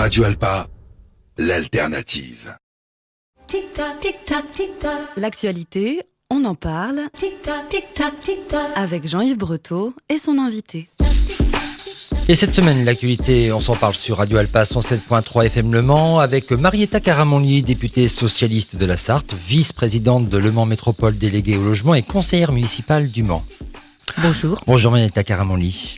Radio Alpa, l'alternative. Tic-tac, tic-tac, tic-tac. L'actualité, on en parle Tic-tac, tic-tac, tic-tac. avec Jean-Yves Breteau et son invité. Et cette semaine, l'actualité, on s'en parle sur Radio Alpa 107.3 FM Le Mans avec Marietta Caramanli, députée socialiste de la Sarthe, vice-présidente de Le Mans Métropole déléguée au logement et conseillère municipale du Mans. Bonjour. Bonjour Marietta Caramanli.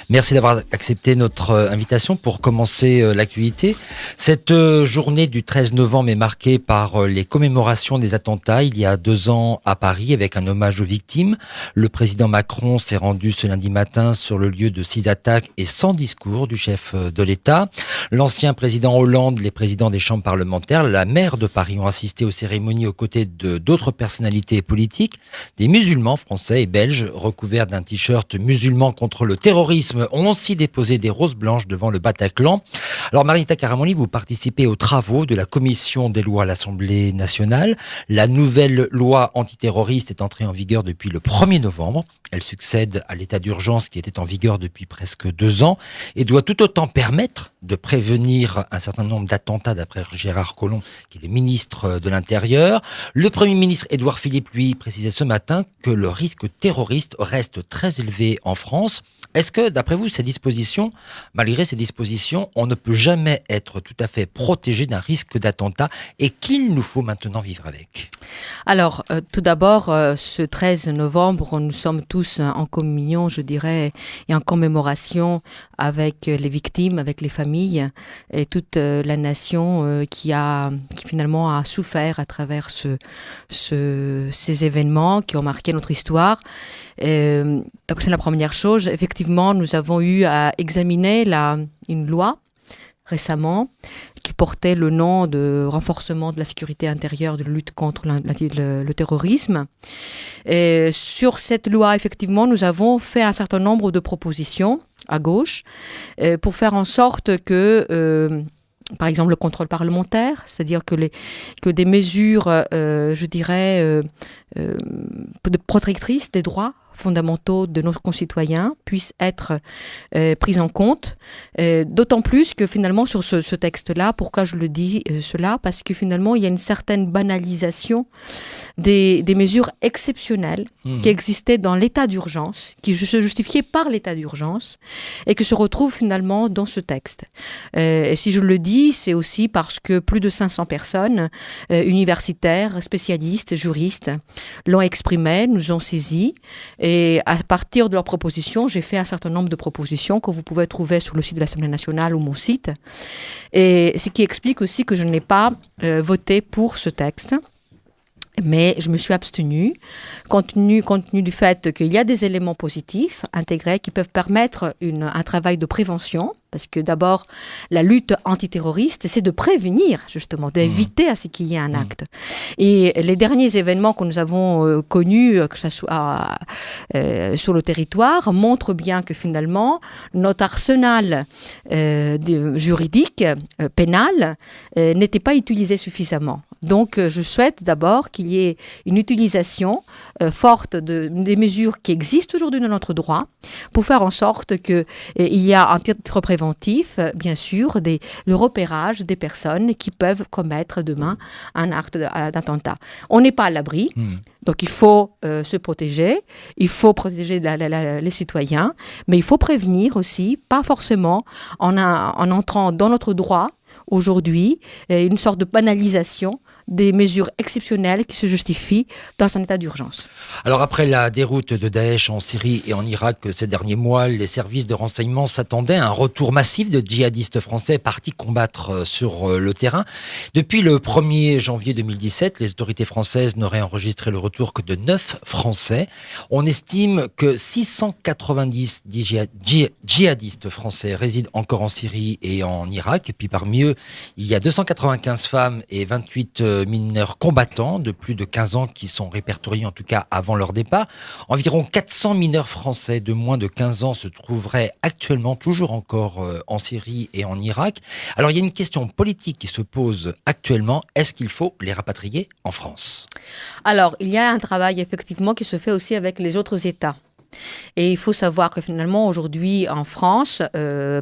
Merci d'avoir accepté notre invitation pour commencer l'actualité. Cette journée du 13 novembre est marquée par les commémorations des attentats il y a 2 ans à Paris avec un hommage aux victimes. Le président Macron s'est rendu ce lundi matin sur le lieu de 6 attaques et sans discours du chef de l'État. L'ancien président Hollande, les présidents des chambres parlementaires, la maire de Paris ont assisté aux cérémonies aux côtés d'autres personnalités politiques. Des musulmans français et belges recouverts d'un t-shirt musulman contre le terrorisme ont aussi déposé des roses blanches devant le Bataclan. Alors Marietta Caramanli, vous participez aux travaux de la commission des lois à l'Assemblée nationale. La nouvelle loi antiterroriste est entrée en vigueur depuis le 1er novembre. Elle succède à l'état d'urgence qui était en vigueur depuis presque 2 ans et doit tout autant permettre de prévenir un certain nombre d'attentats d'après Gérard Collomb, qui est le ministre de l'Intérieur. Le Premier ministre Édouard Philippe, lui, précisait ce matin que le risque terroriste reste très élevé en France. Est-ce que, d'après vous, malgré ces dispositions, on ne peut jamais être tout à fait protégé d'un risque d'attentat et qu'il nous faut maintenant vivre avec ? Alors, tout d'abord, ce 13 novembre, nous sommes tous en communion, je dirais, et en commémoration avec les victimes, avec les familles et toute la nation qui finalement a souffert à travers ces événements qui ont marqué notre histoire. C'est la première chose. Effectivement, nous avons eu à examiner une loi récemment qui portait le nom de renforcement de la sécurité intérieure, de lutte contre le terrorisme. Et sur cette loi, effectivement, nous avons fait un certain nombre de propositions à gauche pour faire en sorte que par exemple, le contrôle parlementaire, c'est-à-dire que des mesures, protectrices des droits fondamentaux de nos concitoyens puissent être prises en compte. D'autant plus que finalement, sur ce texte-là, pourquoi je le dis cela ? Parce que finalement, il y a une certaine banalisation des mesures exceptionnelles qui existaient dans l'état d'urgence, qui se justifiaient par l'état d'urgence et qui se retrouvent finalement dans ce texte. Et si je le dis, c'est aussi parce que plus de 500 personnes, universitaires, spécialistes, juristes, l'ont exprimé, nous ont saisis. Et à partir de leurs propositions, j'ai fait un certain nombre de propositions que vous pouvez trouver sur le site de l'Assemblée nationale ou mon site. Et ce qui explique aussi que je n'ai pas voté pour ce texte. Mais je me suis abstenue, compte tenu du fait qu'il y a des éléments positifs intégrés qui peuvent permettre un travail de prévention. Parce que d'abord, la lutte antiterroriste, c'est de prévenir, justement, d'éviter à ce qu'il y ait un acte. Et les derniers événements que nous avons connus, que ce soit sur le territoire, montrent bien que finalement, notre arsenal juridique, pénal, n'était pas utilisé suffisamment. Donc, je souhaite d'abord qu'il y ait une utilisation forte des mesures qui existent aujourd'hui dans notre droit pour faire en sorte qu'il y a un titre préventif, bien sûr, le repérage des personnes qui peuvent commettre demain un acte d'attentat. On n'est pas à l'abri. Donc, il faut se protéger, il faut protéger les citoyens, mais il faut prévenir aussi, pas forcément en entrant dans notre droit aujourd'hui, une sorte de banalisation des mesures exceptionnelles qui se justifient dans un état d'urgence. Alors après la déroute de Daesh en Syrie et en Irak ces derniers mois, les services de renseignement s'attendaient à un retour massif de djihadistes français partis combattre sur le terrain. Depuis le 1er janvier 2017, les autorités françaises n'auraient enregistré le retour que de 9 Français. On estime que 690 djihadistes français résident encore en Syrie et en Irak. Et puis parmi eux, il y a 295 femmes et 28 mineurs combattants de plus de 15 ans qui sont répertoriés en tout cas avant leur départ. Environ 400 mineurs français de moins de 15 ans se trouveraient actuellement toujours encore en Syrie et en Irak. Alors il y a une question politique qui se pose actuellement. Est-ce qu'il faut les rapatrier en France ? Alors il y a un travail effectivement qui se fait aussi avec les autres États. Et il faut savoir que finalement, aujourd'hui, en France,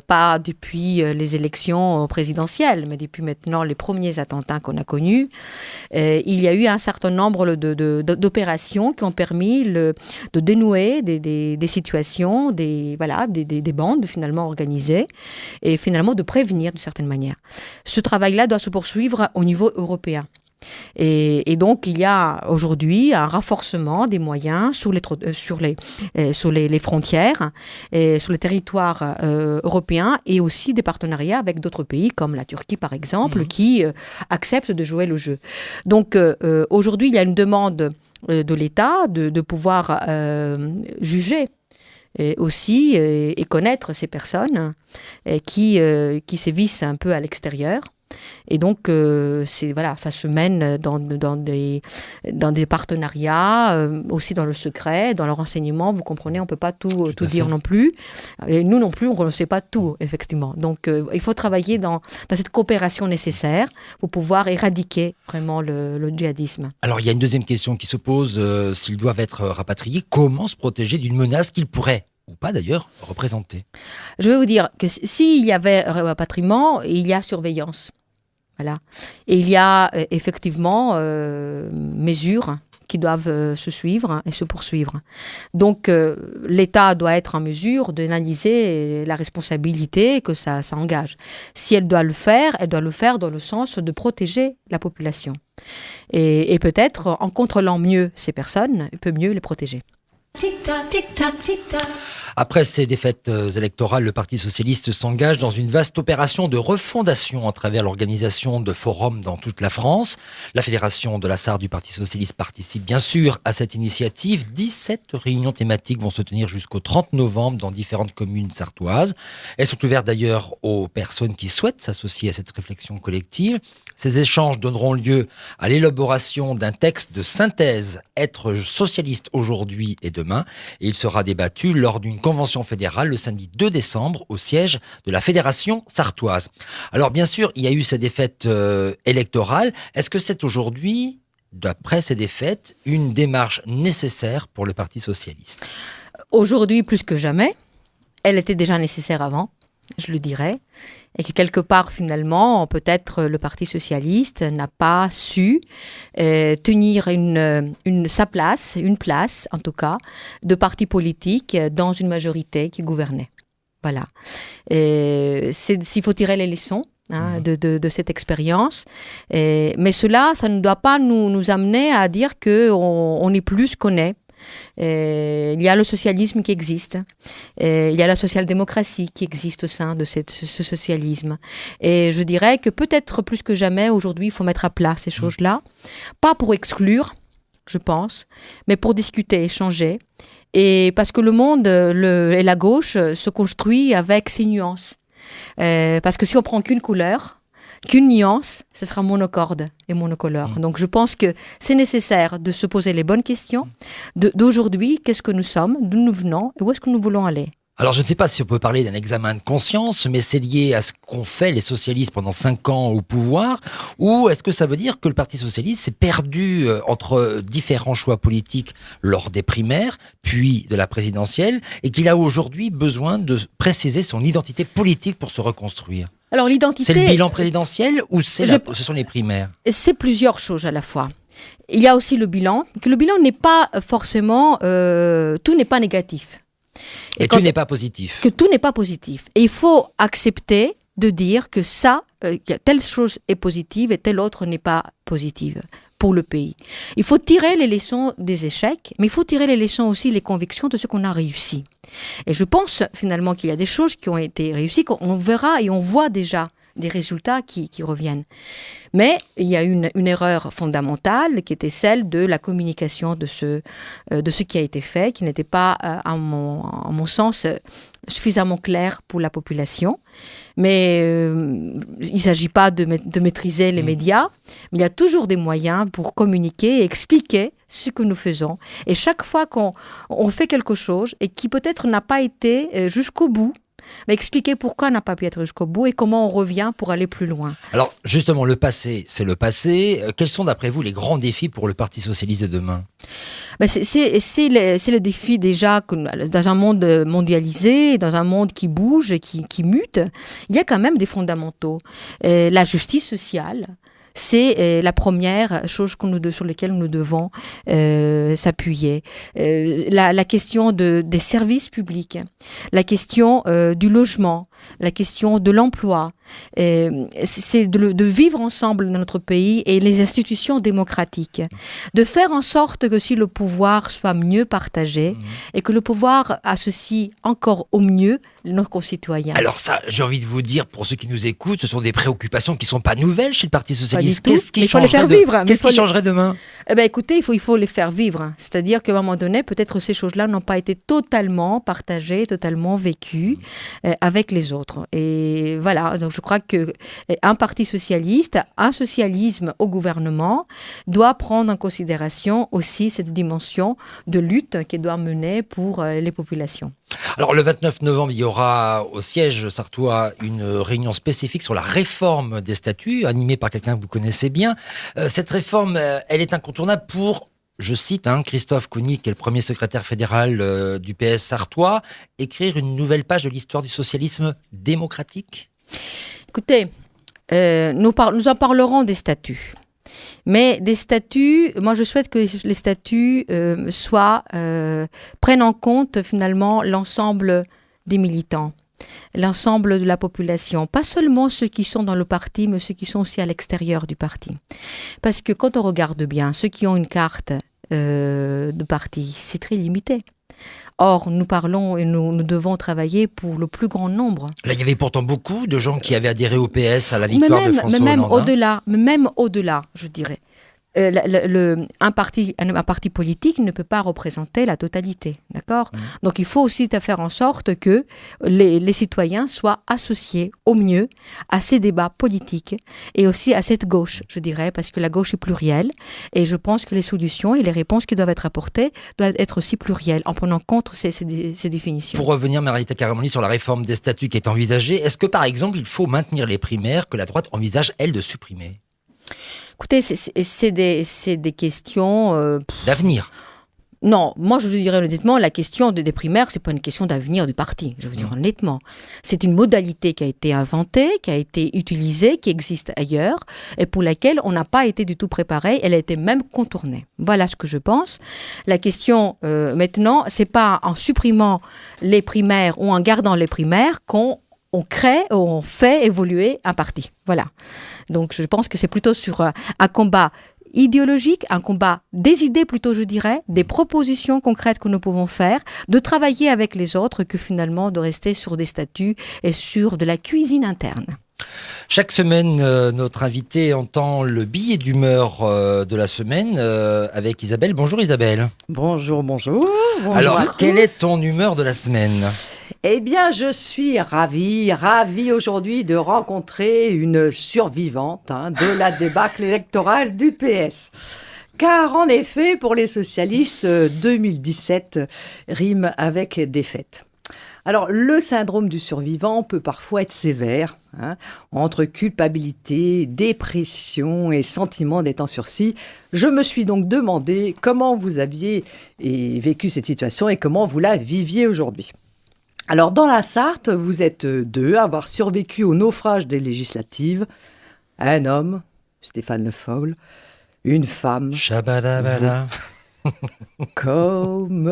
pas depuis les élections présidentielles, mais depuis maintenant les premiers attentats qu'on a connus, il y a eu un certain nombre d'opérations qui ont permis de dénouer des situations, des bandes finalement organisées, et finalement de prévenir d'une certaine manière. Ce travail-là doit se poursuivre au niveau européen. Et donc, il y a aujourd'hui un renforcement des moyens sur les frontières, et sur les territoires européens, et aussi des partenariats avec d'autres pays, comme la Turquie, par exemple, qui acceptent de jouer le jeu. Donc, aujourd'hui, il y a une demande de l'État de pouvoir juger et aussi et connaître ces personnes qui sévissent un peu à l'extérieur. Et donc, ça se mène dans des partenariats, aussi dans le secret, dans le renseignement. Vous comprenez, on ne peut pas tout dire non plus. Et nous non plus, on ne sait pas tout, effectivement. Donc, il faut travailler dans cette coopération nécessaire pour pouvoir éradiquer vraiment le djihadisme. Alors, il y a une deuxième question qui se pose. S'ils doivent être rapatriés, comment se protéger d'une menace qu'ils pourraient, ou pas d'ailleurs, représenter? Je vais vous dire que s'il y avait rapatriement, il y a surveillance. Voilà. Et il y a effectivement mesures qui doivent se suivre et se poursuivre. Donc, l'État doit être en mesure d'analyser la responsabilité que ça engage. Si elle doit le faire dans le sens de protéger la population. Et peut-être, en contrôlant mieux ces personnes, elle peut mieux les protéger. Tic-tac, tic-tac, tic-tac. Après ces défaites électorales, le Parti socialiste s'engage dans une vaste opération de refondation à travers l'organisation de forums dans toute la France. La fédération de la Sarre du Parti socialiste participe bien sûr à cette initiative. 17 réunions thématiques vont se tenir jusqu'au 30 novembre dans différentes communes sartoises. Elles sont ouvertes d'ailleurs aux personnes qui souhaitent s'associer à cette réflexion collective. Ces échanges donneront lieu à l'élaboration d'un texte de synthèse « Être socialiste aujourd'hui et demain » et il sera débattu lors d'une convention fédérale le samedi 2 décembre au siège de la Fédération sartoise. Alors bien sûr, il y a eu ces défaites électorales. Est-ce que c'est aujourd'hui, d'après ces défaites, une démarche nécessaire pour le Parti socialiste? Aujourd'hui, plus que jamais. Elle était déjà nécessaire avant, je le dirais. Et que quelque part, finalement, peut-être le Parti socialiste n'a pas su tenir sa place, une place en tout cas, de parti politique dans une majorité qui gouvernait. Voilà. S'il faut tirer les leçons de cette expérience, mais ça ne doit pas nous amener à dire qu'on est plus qu'on est. Il y a le socialisme qui existe, il y a la social-démocratie qui existe au sein de ce socialisme. Et je dirais que peut-être plus que jamais aujourd'hui, il faut mettre à plat ces choses-là, pas pour exclure, je pense, mais pour discuter, échanger. Et parce que le monde et la gauche se construit avec ses nuances. Parce que si on prend qu'une couleur, qu'une nuance, ce sera monocorde et monocolore. Donc je pense que c'est nécessaire de se poser les bonnes questions d'aujourd'hui, qu'est-ce que nous sommes, d'où nous venons et où est-ce que nous voulons aller. Alors je ne sais pas si on peut parler d'un examen de conscience, mais c'est lié à ce qu'ont fait les socialistes pendant 5 ans au pouvoir, ou est-ce que ça veut dire que le Parti socialiste s'est perdu entre différents choix politiques lors des primaires, puis de la présidentielle, et qu'il a aujourd'hui besoin de préciser son identité politique pour se reconstruire? Alors l'identité... C'est le bilan présidentiel ou ce sont les primaires? C'est plusieurs choses à la fois. Il y a aussi le bilan, que le bilan n'est pas forcément... tout n'est pas négatif. Et tout n'est pas positif. Que tout n'est pas positif. Et il faut accepter de dire que telle chose est positive et telle autre n'est pas positive pour le pays. Il faut tirer les leçons des échecs, mais il faut tirer les leçons aussi, les convictions de ce qu'on a réussi. Et je pense finalement qu'il y a des choses qui ont été réussies, qu'on verra et on voit déjà des résultats qui reviennent. Mais il y a une erreur fondamentale qui était celle de la communication de ce qui a été fait, qui n'était pas, à mon sens, suffisamment clair pour la population. Mais il ne s'agit pas de maîtriser les médias, mais il y a toujours des moyens pour communiquer et expliquer ce que nous faisons. Et chaque fois qu'on fait quelque chose et qui peut-être n'a pas été jusqu'au bout, Mais expliquer pourquoi on n'a pas pu être jusqu'au bout et comment on revient pour aller plus loin. Alors justement, le passé, c'est le passé. Quels sont d'après vous les grands défis pour le Parti socialiste de demain ? Ben, c'est le défi déjà que dans un monde mondialisé, dans un monde qui bouge, qui mute, il y a quand même des fondamentaux. La justice sociale, c'est la première chose sur laquelle nous devons s'appuyer. La question des services publics, la question du logement, la question de l'emploi, c'est de vivre ensemble dans notre pays et les institutions démocratiques, de faire en sorte que si le pouvoir soit mieux partagé et que le pouvoir associe encore au mieux nos concitoyens. Alors ça, j'ai envie de vous dire, pour ceux qui nous écoutent, ce sont des préoccupations qui ne sont pas nouvelles chez le Parti socialiste. Qu'est-ce qui changerait demain ? Eh ben, écoutez, il faut les faire vivre. C'est-à-dire qu'à un moment donné, peut-être ces choses-là n'ont pas été totalement partagées, totalement vécues avec les autres. Et voilà, donc je crois qu'un parti socialiste, un socialisme au gouvernement, doit prendre en considération aussi cette dimension de lutte qu'il doit mener pour les populations. Alors le 29 novembre, il y aura au siège sarthois une réunion spécifique sur la réforme des statuts, animée par quelqu'un que vous connaissez bien. Cette réforme, elle est incontournable pour, je cite, Christophe Cougny, qui est le premier secrétaire fédéral du PS sarthois, écrire une nouvelle page de l'histoire du socialisme démocratique. Écoutez, nous en parlerons des statuts. Mais des statuts, moi je souhaite que les statuts prennent en compte finalement l'ensemble des militants, l'ensemble de la population, pas seulement ceux qui sont dans le parti, mais ceux qui sont aussi à l'extérieur du parti. Parce que quand on regarde bien, ceux qui ont une carte de parti, c'est très limité. Or, nous parlons et nous devons travailler pour le plus grand nombre. Là, il y avait pourtant beaucoup de gens qui avaient adhéré au PS à la victoire de François Hollande. Même au-delà, je dirais. Un parti politique ne peut pas représenter la totalité, d'accord ? Donc il faut aussi faire en sorte que les citoyens soient associés au mieux à ces débats politiques et aussi à cette gauche, je dirais, parce que la gauche est plurielle et je pense que les solutions et les réponses qui doivent être apportées doivent être aussi plurielles en prenant en compte ces définitions. Pour revenir, Marietta Caramoli, sur la réforme des statuts qui est envisagée, est-ce que par exemple il faut maintenir les primaires que la droite envisage, elle, de supprimer ? Écoutez, c'est des questions... d'avenir. Non, moi je dirais honnêtement, la question des primaires, c'est pas une question d'avenir du parti, je veux dire honnêtement. C'est une modalité qui a été inventée, qui a été utilisée, qui existe ailleurs, et pour laquelle on n'a pas été du tout préparé, elle a été même contournée. Voilà ce que je pense. La question maintenant, c'est pas en supprimant les primaires ou en gardant les primaires qu'on crée, on fait évoluer un parti. Voilà. Donc, je pense que c'est plutôt sur un combat idéologique, un combat des idées plutôt, je dirais, des propositions concrètes que nous pouvons faire, de travailler avec les autres que finalement de rester sur des statuts et sur de la cuisine interne. Chaque semaine, notre invité entend le billet d'humeur de la semaine avec Isabelle. Bonjour Isabelle. Bonjour. Alors, quelle est ton humeur de la semaine ? Eh bien, je suis ravie aujourd'hui de rencontrer une survivante de la débâcle électorale du PS. Car en effet, pour les socialistes, 2017 rime avec défaite. Alors, le syndrome du survivant peut parfois être sévère, entre culpabilité, dépression et sentiment d'être en sursis. Je me suis donc demandé comment vous aviez vécu cette situation et comment vous la viviez aujourd'hui. Alors, dans la Sarthe, vous êtes 2 à avoir survécu au naufrage des législatives. Un homme, Stéphane Le Foll, une femme. Shabadabada. Comme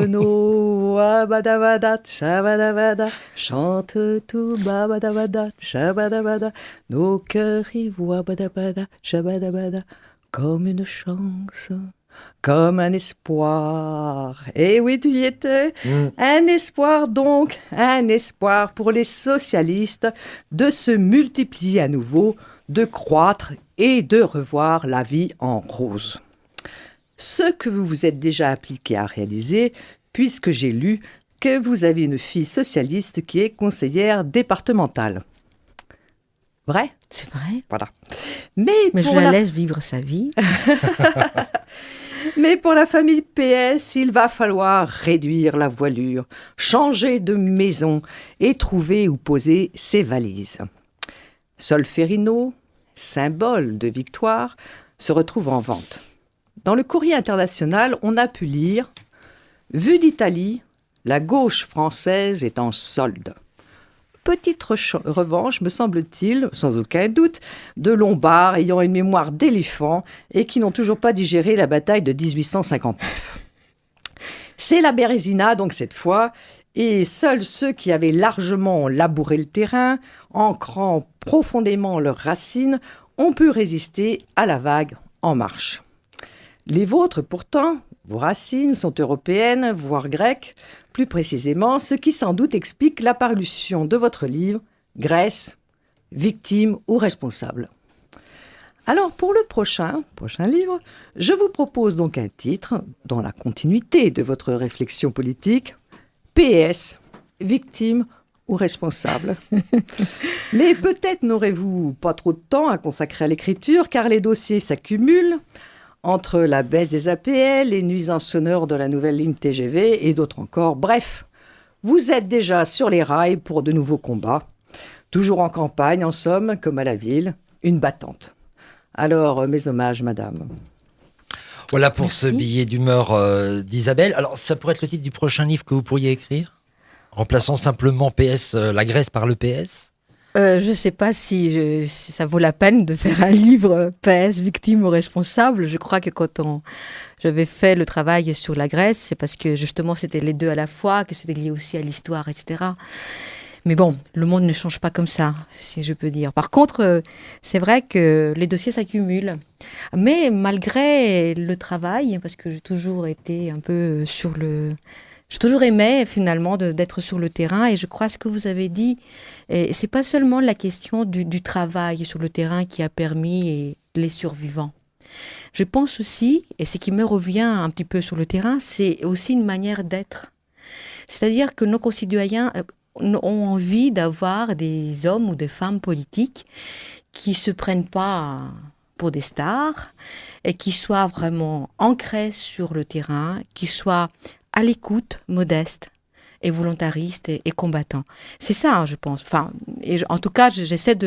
nos wabadabadat, shabadabada, chante tout babadabadat, shabadabada, nos cœurs y wabadabada, shabadabada, comme une chance, comme un espoir. Eh oui, tu y étais. Un espoir donc, un espoir pour les socialistes de se multiplier à nouveau, de croître et de revoir la vie en rose. Ce que vous vous êtes déjà appliqué à réaliser, puisque j'ai lu que vous avez une fille socialiste qui est conseillère départementale. Vrai ? C'est vrai. Voilà. Mais je la laisse vivre sa vie. Mais pour la famille PS, il va falloir réduire la voilure, changer de maison et trouver où poser ses valises. Solferino, symbole de victoire, se retrouve en vente. Dans le Courrier international, on a pu lire « Vue d'Italie, la gauche française est en solde ». Petite revanche, me semble-t-il, sans aucun doute, de Lombards ayant une mémoire d'éléphant et qui n'ont toujours pas digéré la bataille de 1859. C'est la Bérésina, donc cette fois, et seuls ceux qui avaient largement labouré le terrain, ancrant profondément leurs racines, ont pu résister à la vague en marche. Les vôtres, pourtant, vos racines sont européennes, voire grecques, plus précisément, ce qui sans doute explique l'apparition de votre livre « Grèce, victime ou responsable ». Alors pour le prochain livre, je vous propose donc un titre dans la continuité de votre réflexion politique, PS, victime ou responsable. Mais peut-être n'aurez-vous pas trop de temps à consacrer à l'écriture car les dossiers s'accumulent entre la baisse des APL, les nuisances sonores de la nouvelle ligne TGV et d'autres encore. Bref, vous êtes déjà sur les rails pour de nouveaux combats. Toujours en campagne, en somme, comme à la ville, une battante. Alors, mes hommages, madame. Voilà pour Merci. ce billet d'humeur d'Isabelle. Alors, ça pourrait être le titre du prochain livre que vous pourriez écrire, remplaçant simplement PS, la Grèce par le PS. Je ne sais pas si ça vaut la peine de faire un livre PS, victime ou responsable. Je crois que quand j'avais fait le travail sur la Grèce, c'est parce que justement c'était les deux à la fois, que c'était lié aussi à l'histoire, etc. Mais bon, le monde ne change pas comme ça, si je peux dire. Par contre, c'est vrai que les dossiers s'accumulent. Mais malgré le travail, parce que j'ai toujours été un peu j'ai toujours aimé finalement d'être sur le terrain et je crois ce que vous avez dit, c'est pas seulement la question du travail sur le terrain qui a permis les survivants. Je pense aussi, et ce qui me revient un petit peu sur le terrain, c'est aussi une manière d'être. C'est-à-dire que nos concitoyens ont envie d'avoir des hommes ou des femmes politiques qui se prennent pas pour des stars et qui soient vraiment ancrés sur le terrain, qui soient à l'écoute, modeste et volontariste et combattant. C'est ça, je pense. Enfin, en tout cas, j'essaie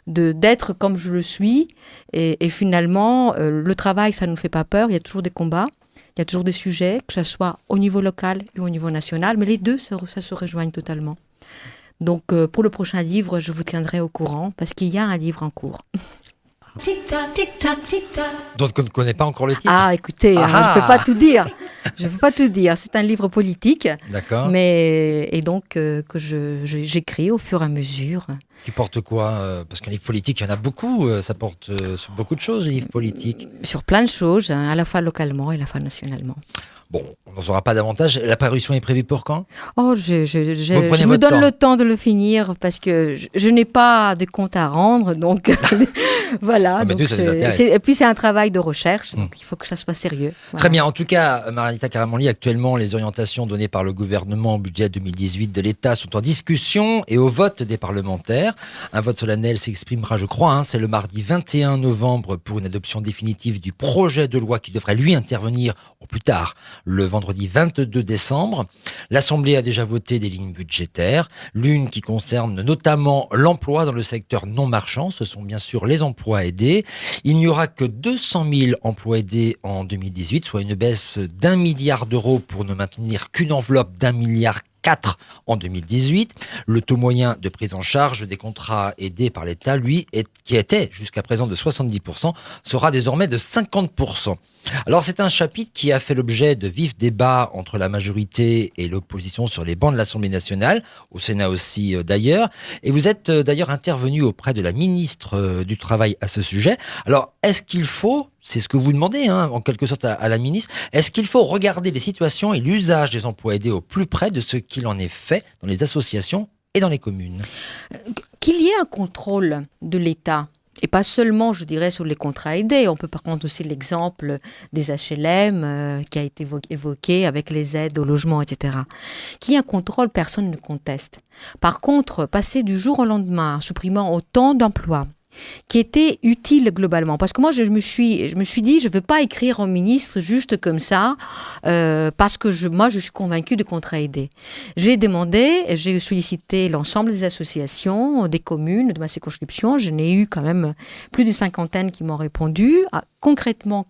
d'être comme je le suis. Et finalement, le travail, ça ne nous fait pas peur. Il y a toujours des combats, il y a toujours des sujets, que ce soit au niveau local et au niveau national. Mais les deux, ça se rejoignent totalement. Donc, pour le prochain livre, je vous tiendrai au courant parce qu'il y a un livre en cours. Tic-tac, tic-tac, tic-tac. Donc on ne connaît pas encore le titre. Ah, écoutez, Ah. je ne peux pas tout dire. Je ne peux pas tout dire. C'est un livre politique, D'accord. et donc que j'écris au fur et à mesure. Qui porte quoi Parce qu'un livre politique, il y en a beaucoup. Ça porte sur beaucoup de choses, les livres politiques. Sur plein de choses, hein, à la fois localement et à la fois nationalement. Bon, on n'en saura pas davantage. La parution est prévue pour quand? Oh, je prenez me votre donne temps. le temps de le finir parce que je n'ai pas de compte à rendre, donc voilà. Ah, mais Donc nous, ça nous intéresse. et puis c'est un travail de recherche, donc il faut que ça soit sérieux. Voilà. Très bien. En tout cas, Marianita Karamanli, actuellement, les orientations données par le gouvernement au budget 2018 de l'État sont en discussion et au vote des parlementaires. Un vote solennel s'exprimera, je crois, c'est le mardi 21 novembre pour une adoption définitive du projet de loi qui devrait, lui, intervenir au plus tard le vendredi 22 décembre. L'Assemblée a déjà voté des lignes budgétaires, l'une qui concerne notamment l'emploi dans le secteur non marchand. Ce sont bien sûr les emplois aidés. Il n'y aura que 200 000 emplois aidés en 2018, soit une baisse d'1 milliard d'euros pour ne maintenir qu'une enveloppe d'1,4 milliard en 2018. Le taux moyen de prise en charge des contrats aidés par l'État, lui, qui était jusqu'à présent de 70%, sera désormais de 50%. Alors c'est un chapitre qui a fait l'objet de vifs débats entre la majorité et l'opposition sur les bancs de l'Assemblée nationale, au Sénat aussi d'ailleurs, et vous êtes d'ailleurs intervenu auprès de la ministre du Travail à ce sujet. Alors est-ce qu'il faut, c'est ce que vous demandez en quelque sorte à la ministre, est-ce qu'il faut regarder les situations et l'usage des emplois aidés au plus près de ce qu'il en est fait dans les associations et dans les communes? Qu'il y ait un contrôle de l'État, et pas seulement, je dirais, sur les contrats aidés. On peut par contre aussi l'exemple des HLM qui a été évoqué avec les aides au logement, etc. Qu'il y ait un contrôle, personne ne conteste. Par contre, passer du jour au lendemain, en supprimant autant d'emplois, qui était utile globalement. Parce que moi, je me suis dit, je ne veux pas écrire au ministre juste comme ça, parce que moi, je suis convaincue de contrats aidés. J'ai sollicité l'ensemble des associations, des communes de ma circonscription. Je n'ai eu quand même plus d'une cinquantaine qui m'ont répondu. Concrètement,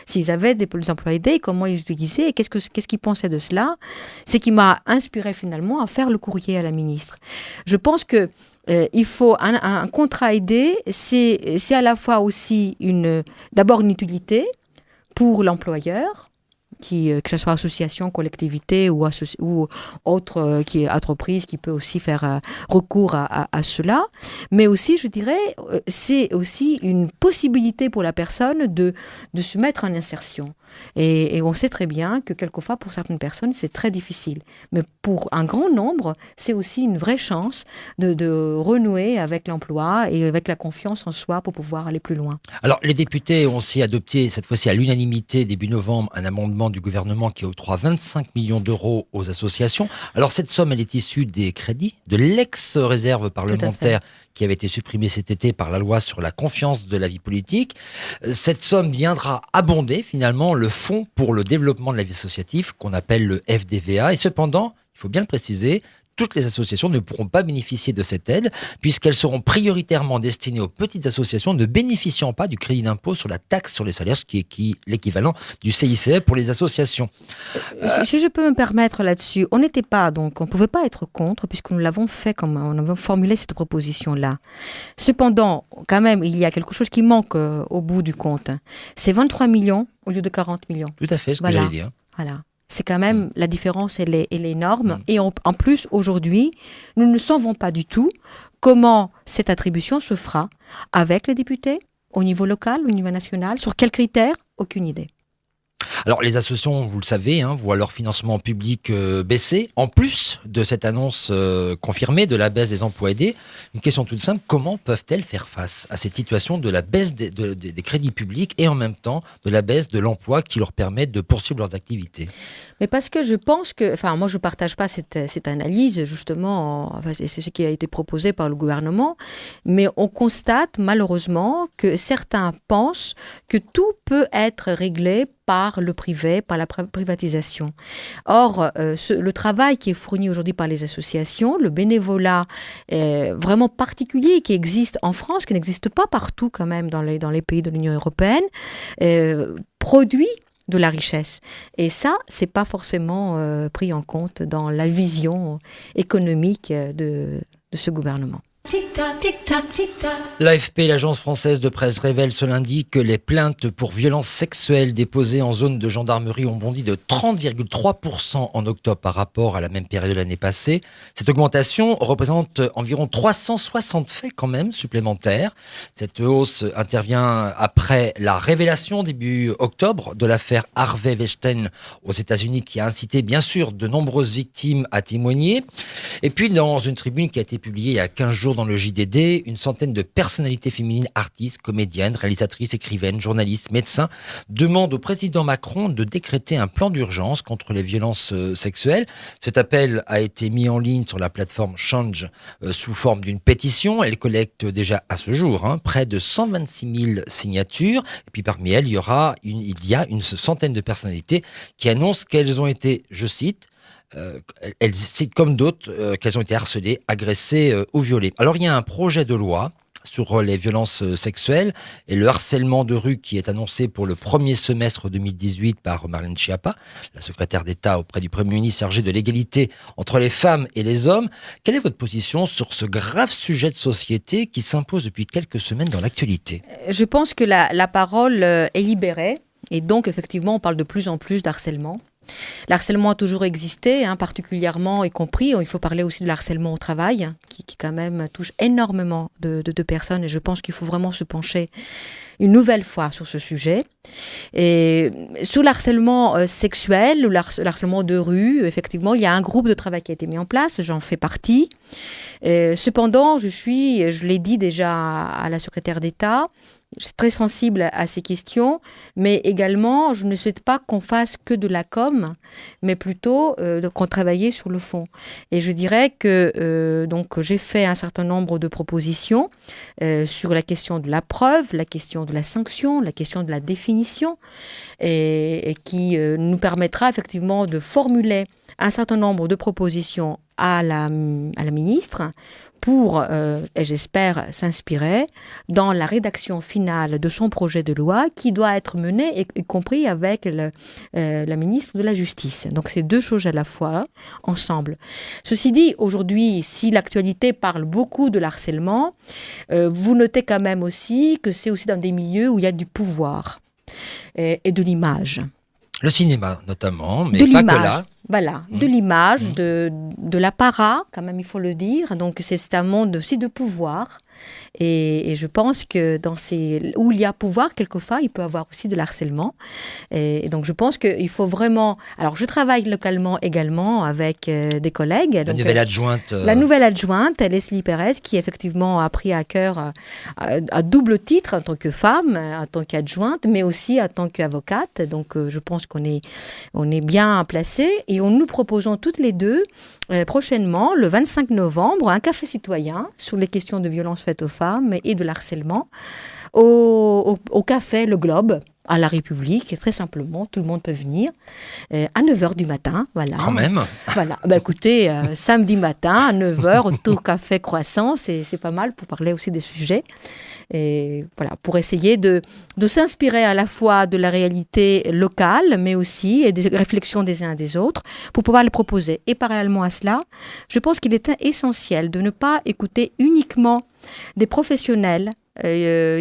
s'ils avaient des emplois aidés, comment ils utilisaient et qu'est-ce qu'ils pensaient de cela. C'est qui m'a inspiré finalement à faire le courrier à la ministre. Je pense que il faut un contrat aidé, c'est à la fois aussi d'abord une utilité pour l'employeur, que ce soit association, collectivité ou autre entreprise qui peut aussi faire recours à cela. Mais aussi, je dirais, c'est aussi une possibilité pour la personne de se mettre en insertion. Et on sait très bien que quelquefois, pour certaines personnes, c'est très difficile. Mais pour un grand nombre, c'est aussi une vraie chance de renouer avec l'emploi et avec la confiance en soi pour pouvoir aller plus loin. Alors, les députés ont aussi adopté, cette fois-ci à l'unanimité, début novembre, un amendement du gouvernement qui octroie 25 millions d'euros aux associations. Alors, cette somme, elle est issue des crédits de l'ex-réserve parlementaire qui avait été supprimée cet été par la loi sur la confiance de la vie politique. Cette somme viendra abonder finalement le fonds pour le développement de la vie associative qu'on appelle le FDVA. Et cependant, il faut bien le préciser, toutes les associations ne pourront pas bénéficier de cette aide puisqu'elles seront prioritairement destinées aux petites associations ne bénéficiant pas du crédit d'impôt sur la taxe sur les salaires, ce qui est l'équivalent du CICE pour les associations. Si je peux me permettre là-dessus, on ne pouvait pas être contre puisque nous l'avons fait on avait formulé cette proposition-là. Cependant, quand même, il y a quelque chose qui manque au bout du compte. C'est 23 millions au lieu de 40 millions. Tout à fait, ce que j'allais dire. Voilà. C'est quand même, la différence, elle est énorme. Et en plus, aujourd'hui, nous ne savons pas du tout comment cette attribution se fera avec les députés, au niveau local, au niveau national, sur quels critères, aucune idée. Alors les associations, vous le savez, voient leur financement public baisser. En plus de cette annonce confirmée de la baisse des emplois aidés, une question toute simple, comment peuvent-elles faire face à cette situation de la baisse des crédits publics et en même temps de la baisse de l'emploi qui leur permet de poursuivre leurs activités ? Mais parce que je pense que, moi je ne partage pas cette analyse justement, c'est ce qui a été proposé par le gouvernement, mais on constate malheureusement que certains pensent que tout peut être réglé par le privé, par la privatisation. Or, le travail qui est fourni aujourd'hui par les associations, le bénévolat vraiment particulier qui existe en France, qui n'existe pas partout quand même dans les pays de l'Union européenne, produit de la richesse. Et ça, c'est pas forcément pris en compte dans la vision économique de ce gouvernement. Tic-tac, tic-tac, tic-tac. L'AFP, l'agence française de presse, révèle ce lundi que les plaintes pour violences sexuelles déposées en zone de gendarmerie ont bondi de 30,3% en octobre par rapport à la même période l'année passée. Cette augmentation représente environ 360 faits quand même supplémentaires. Cette hausse intervient après la révélation début octobre de l'affaire Harvey Weinstein aux États-Unis qui a incité bien sûr de nombreuses victimes à témoigner. Et puis dans une tribune qui a été publiée il y a 15 jours dans le JDD, une centaine de personnalités féminines, artistes, comédiennes, réalisatrices, écrivaines, journalistes, médecins, demandent au président Macron de décréter un plan d'urgence contre les violences sexuelles. Cet appel a été mis en ligne sur la plateforme Change sous forme d'une pétition. Elle collecte déjà à ce jour près de 126 000 signatures. Et puis parmi elles, il y a une centaine de personnalités qui annoncent qu'elles ont été, je cite, elles citent comme d'autres qu'elles ont été harcelées, agressées ou violées. Alors il y a un projet de loi sur les violences sexuelles et le harcèlement de rue qui est annoncé pour le premier semestre 2018 par Marlène Schiappa, la secrétaire d'État auprès du Premier ministre chargée de l'égalité entre les femmes et les hommes. Quelle est votre position sur ce grave sujet de société qui s'impose depuis quelques semaines dans l'actualité ? Je pense que la parole est libérée et donc effectivement on parle de plus en plus d'harcèlement. L'harcèlement a toujours existé, particulièrement, y compris, il faut parler aussi de l'harcèlement au travail, qui quand même touche énormément de personnes, et je pense qu'il faut vraiment se pencher une nouvelle fois sur ce sujet. Et sur l'harcèlement sexuel ou l'harcèlement de rue, effectivement, il y a un groupe de travail qui a été mis en place, j'en fais partie. Cependant, je l'ai dit déjà à la secrétaire d'État, je suis très sensible à ces questions, mais également, je ne souhaite pas qu'on fasse que de la com, mais plutôt qu'on travaille sur le fond. Et je dirais que donc j'ai fait un certain nombre de propositions sur la question de la preuve, la question de la sanction, la question de la définition, et qui nous permettra effectivement de formuler un certain nombre de propositions à la ministre pour, et j'espère, s'inspirer dans la rédaction finale de son projet de loi qui doit être menée, y compris avec la ministre de la Justice. Donc c'est deux choses à la fois, ensemble. Ceci dit, aujourd'hui, si l'actualité parle beaucoup de l'harcèlement, vous notez quand même aussi que c'est aussi dans des milieux où il y a du pouvoir et de l'image. Le cinéma, notamment, mais de pas que l'image. là. Voilà, de l'image, de l'apparat, quand même, il faut le dire. Donc, c'est un monde aussi de pouvoir. Et je pense que où il y a pouvoir, quelquefois, il peut y avoir aussi de l'harcèlement. Et donc, je pense qu'il faut vraiment... Alors, je travaille localement également avec des collègues. La nouvelle adjointe. La nouvelle adjointe, Leslie Pérez, qui effectivement a pris à cœur à double titre en tant que femme, en tant qu'adjointe, mais aussi en tant qu'avocate. Donc, je pense qu'on est bien placés. Et nous proposons toutes les deux, prochainement, le 25 novembre, un café citoyen sur les questions de violences faites aux femmes et de l'harcèlement au café Le Globe, à la République, très simplement, tout le monde peut venir, à 9h du matin, voilà. Quand même. Voilà, écoutez, samedi matin, à 9h, autour café croissant, c'est pas mal pour parler aussi des sujets. Et voilà, pour essayer de s'inspirer à la fois de la réalité locale, mais aussi et des réflexions des uns et des autres, pour pouvoir le proposer. Et parallèlement à cela, je pense qu'il est essentiel de ne pas écouter uniquement des professionnels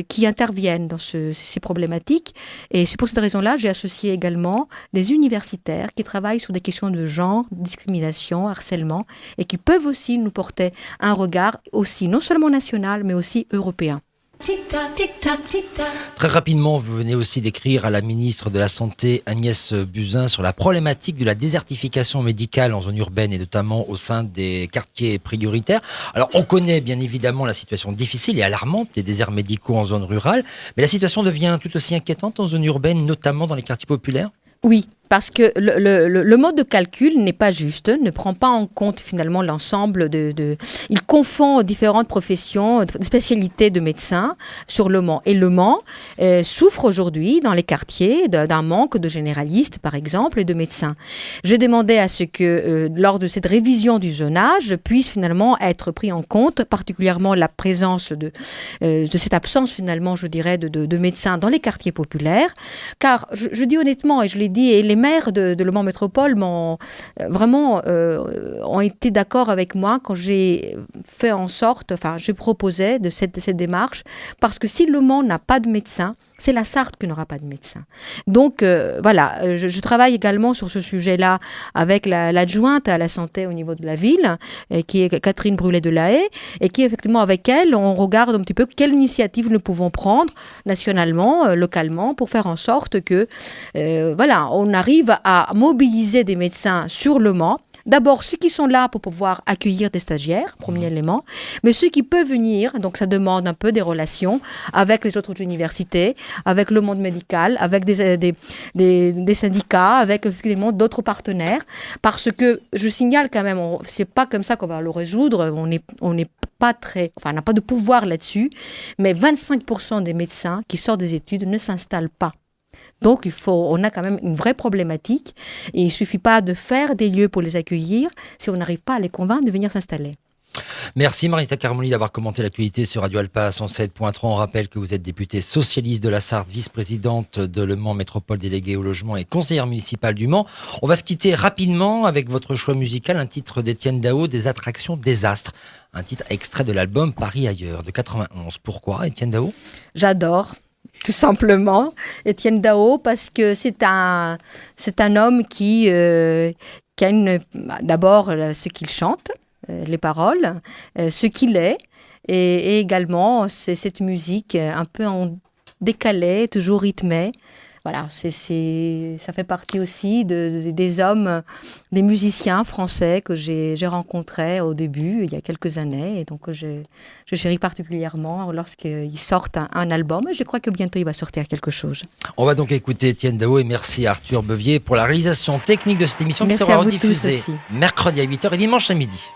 qui interviennent dans ces problématiques. Et c'est pour cette raison-là, j'ai associé également des universitaires qui travaillent sur des questions de genre, discrimination, harcèlement, et qui peuvent aussi nous porter un regard aussi non seulement national, mais aussi européen. Tic-tac, tic-tac, tic-tac. Très rapidement, vous venez aussi d'écrire à la ministre de la Santé, Agnès Buzyn, sur la problématique de la désertification médicale en zone urbaine et notamment au sein des quartiers prioritaires. Alors, on connaît bien évidemment la situation difficile et alarmante des déserts médicaux en zone rurale, mais la situation devient tout aussi inquiétante en zone urbaine, notamment dans les quartiers populaires ? Oui, parce que le mode de calcul n'est pas juste, ne prend pas en compte finalement l'ensemble il confond différentes professions, spécialités de médecins sur Le Mans. Et Le Mans souffre aujourd'hui dans les quartiers d'un manque de généralistes, par exemple, et de médecins. J'ai demandé à ce que, lors de cette révision du zonage, puisse finalement être pris en compte, particulièrement la présence de cette absence finalement, je dirais, de médecins dans les quartiers populaires. Car, je dis honnêtement, et je l'ai dit, et les maires de Le Mans Métropole ont été d'accord avec moi quand j'ai fait en sorte, je proposais de cette démarche, parce que si Le Mans n'a pas de médecin, c'est la Sarthe qui n'aura pas de médecin. Donc voilà, je travaille également sur ce sujet-là avec l'adjointe à la santé au niveau de la ville, qui est Catherine Brulé de La Haye, et qui effectivement avec elle, on regarde un petit peu quelle initiative nous pouvons prendre nationalement, localement, pour faire en sorte que on arrive à mobiliser des médecins sur Le Mans. D'abord, ceux qui sont là pour pouvoir accueillir des stagiaires, premier élément, mais ceux qui peuvent venir, donc ça demande un peu des relations avec les autres universités, avec le monde médical, avec des syndicats, avec finalement d'autres partenaires, parce que je signale quand même, c'est pas comme ça qu'on va le résoudre, on n'est pas on n'a pas de pouvoir là-dessus, mais 25% des médecins qui sortent des études ne s'installent pas. Donc, on a quand même une vraie problématique et il ne suffit pas de faire des lieux pour les accueillir si on n'arrive pas à les convaincre de venir s'installer. Merci Marita Carmoli d'avoir commenté l'actualité sur Radio Alpa 107.3. On rappelle que vous êtes députée socialiste de la Sarthe, vice-présidente de Le Mans Métropole, déléguée au logement et conseillère municipale du Mans. On va se quitter rapidement avec votre choix musical, un titre d'Étienne Dao, Des attractions désastres. Un titre extrait de l'album Paris ailleurs de 91. Pourquoi Étienne Dao ? J'adore. Tout simplement, Étienne Dao, parce que c'est un homme qui a d'abord ce qu'il chante, les paroles, ce qu'il est, et également c'est cette musique un peu en décalé, toujours rythmée, voilà, ça fait partie aussi des hommes, des musiciens français que j'ai rencontrés au début, il y a quelques années, et donc je chéris particulièrement lorsqu'ils sortent un album, et je crois que bientôt il va sortir quelque chose. On va donc écouter Étienne Daho, et merci à Arthur Bevier pour la réalisation technique de cette émission qui Merci sera à vous tous rediffusée aussi. mercredi à 8h et dimanche à midi.